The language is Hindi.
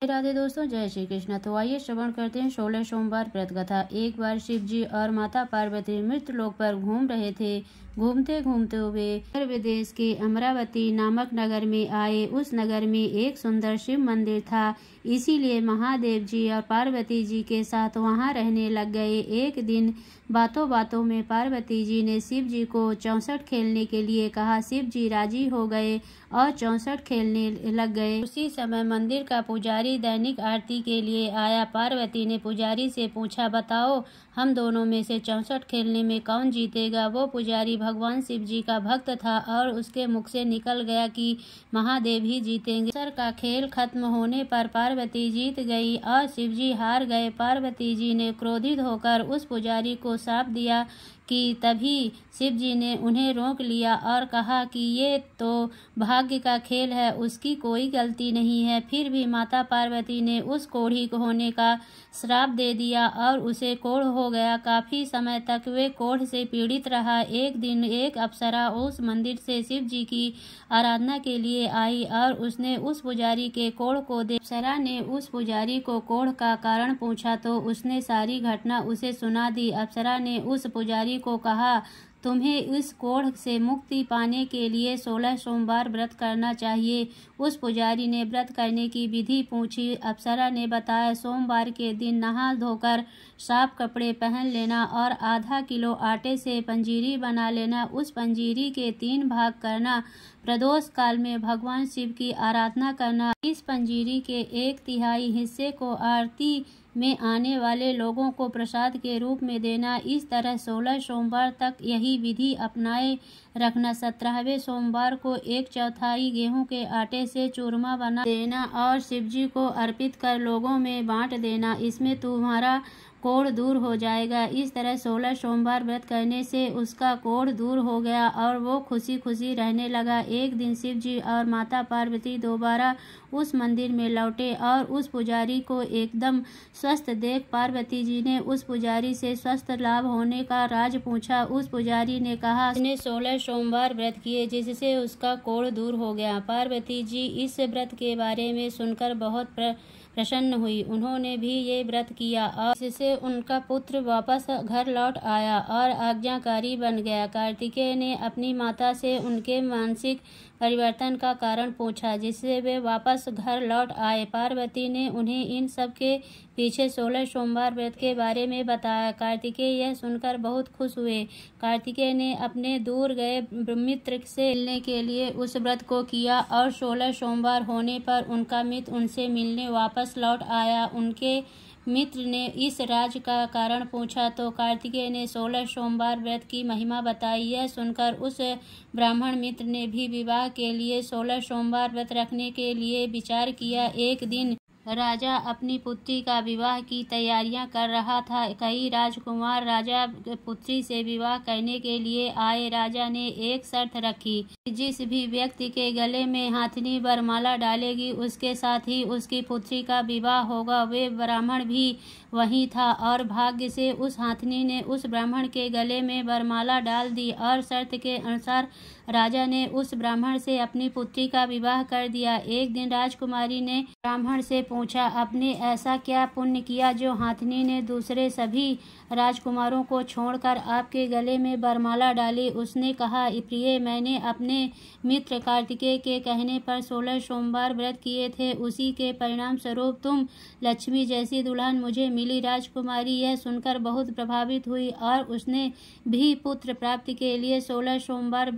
राधे दोस्तों, जय श्री कृष्ण। तो आइए श्रवण करते हैं 16 सोमवार व्रत कथा। एक बार शिव जी और माता पार्वती मृत लोक पर घूम रहे थे। घूमते घूमते हुए उत्तर विदेश के अमरावती नामक नगर में आए। उस नगर में एक सुंदर शिव मंदिर था, इसीलिए महादेव जी और पार्वती जी के साथ वहां रहने लग गए। एक दिन बातों बातों में पार्वती जी ने शिव जी को 64 खेलने के लिए कहा। शिव जी राजी हो गए और 64 खेलने लग गए। उसी समय मंदिर का पुजारी दैनिक आरती के लिए आया। पार्वती ने पुजारी से पूछा, बताओ हम दोनों में से 64 खेलने में कौन जीतेगा। वो पुजारी भगवान शिव जी का भक्त था और उसके मुख से निकल गया कि महादेव ही जीतेंगे। सर का खेल खत्म होने पर पार्वती जीत गई और शिव जी हार गए। पार्वती जी ने क्रोधित होकर उस पुजारी को श्राप दिया कि तभी शिव जी ने उन्हें रोक लिया और कहा कि ये तो भाग्य का खेल है, उसकी कोई गलती नहीं है। फिर भी माता पार्वती ने उस कोढ़ी होने का श्राप दे दिया और उसे कोढ़ हो गया। काफी समय तक वे कोढ़ से पीड़ित रहा। एक दिन एक अप्सरा उस मंदिर से शिव जी की आराधना के लिए आई और उसने उस पुजारी के कोढ़ को देखा। अप्सरा ने उस पुजारी को कोढ़ का कारण पूछा तो उसने सारी घटना उसे सुना दी। अप्सरा ने उस पुजारी को कहा, तुम्हें इस कोढ़ से मुक्ति पाने के लिए 16 सोमवार व्रत करना चाहिए। उस पुजारी ने व्रत करने की विधि पूछी। अप्सरा ने बताया, सोमवार के दिन नहा धोकर साफ कपड़े पहन लेना और आधा किलो आटे से पंजीरी बना लेना। उस पंजीरी के 3 भाग करना। प्रदोष काल में भगवान शिव की आराधना करना। इस पंजीरी के 1/3 हिस्से को आरती में आने वाले लोगों को प्रसाद के रूप में देना। इस तरह 16 सोमवार तक यही विधि अपनाए रखना। 17वें सोमवार को 1/4 गेहूं के आटे से चूरमा बना देना और शिवजी को अर्पित कर लोगों में बांट देना। इसमें तुम्हारा कोढ़ दूर हो जाएगा। इस तरह 16 सोमवार व्रत करने से उसका कोढ़ दूर हो गया और वो खुशी खुशी रहने लगा। एक दिन शिव जी और माता पार्वती दोबारा उस मंदिर में लौटे और उस पुजारी को एकदम स्वस्थ देख पार्वती जी ने उस पुजारी से स्वस्थ लाभ होने का राज पूछा। उस पुजारी ने कहा, उसने 16 सोमवार व्रत किए जिससे उसका कोढ़ दूर हो गया। पार्वती जी इस व्रत के बारे में सुनकर बहुत प्रसन्न हुई। उन्होंने भी ये व्रत किया और इससे उनका पुत्र वापस घर लौट आया और आज्ञाकारी बन गया। कार्तिकेय ने अपनी माता से उनके मानसिक परिवर्तन का कारण पूछा जिससे वे वापस घर लौट आए। पार्वती ने उन्हें इन सब के पीछे 16 सोमवार व्रत के बारे में बताया। कार्तिकेय यह सुनकर बहुत खुश हुए। कार्तिकेय ने अपने दूर गए मित्र से मिलने के लिए उस व्रत को किया और 16 सोमवार होने पर उनका मित्र उनसे मिलने वापस लौट आया। उनके मित्र ने इस राज का कारण पूछा तो कार्तिकेय ने 16 सोमवार व्रत की महिमा बताई। यह सुनकर उस ब्राह्मण मित्र ने भी विवाह के लिए 16 सोमवार व्रत रखने के लिए विचार किया। एक दिन राजा अपनी पुत्री का विवाह की तैयारियां कर रहा था। कई राजकुमार राजा पुत्री से विवाह करने के लिए आए। राजा ने एक शर्त रखी, जिस भी व्यक्ति के गले में हाथनी वरमाला डालेगी उसके साथ ही उसकी पुत्री का विवाह होगा। वे ब्राह्मण भी वहीं था और भाग्य से उस हाथनी ने उस ब्राह्मण के गले में वरमाला डाल दी और शर्त के अनुसार राजा ने उस ब्राह्मण से अपनी पुत्री का विवाह कर दिया। एक दिन राजकुमारी ने ब्राह्मण से पूछा, आपने ऐसा क्या पुण्य किया जो हाथनी ने दूसरे सभी राजकुमारों को छोड़कर आपके गले में वरमाला डाली। उसने कहा, प्रिय, मैंने अपने मित्र कार्तिकेय के कहने पर 16 सोमवार व्रत किए थे, उसी के परिणाम स्वरूप तुम लक्ष्मी जैसी दुल्हन मुझे मिली। राजकुमारी यह सुनकर बहुत प्रभावित हुई और उसने भी पुत्र प्राप्ति के लिए 16 सोमवार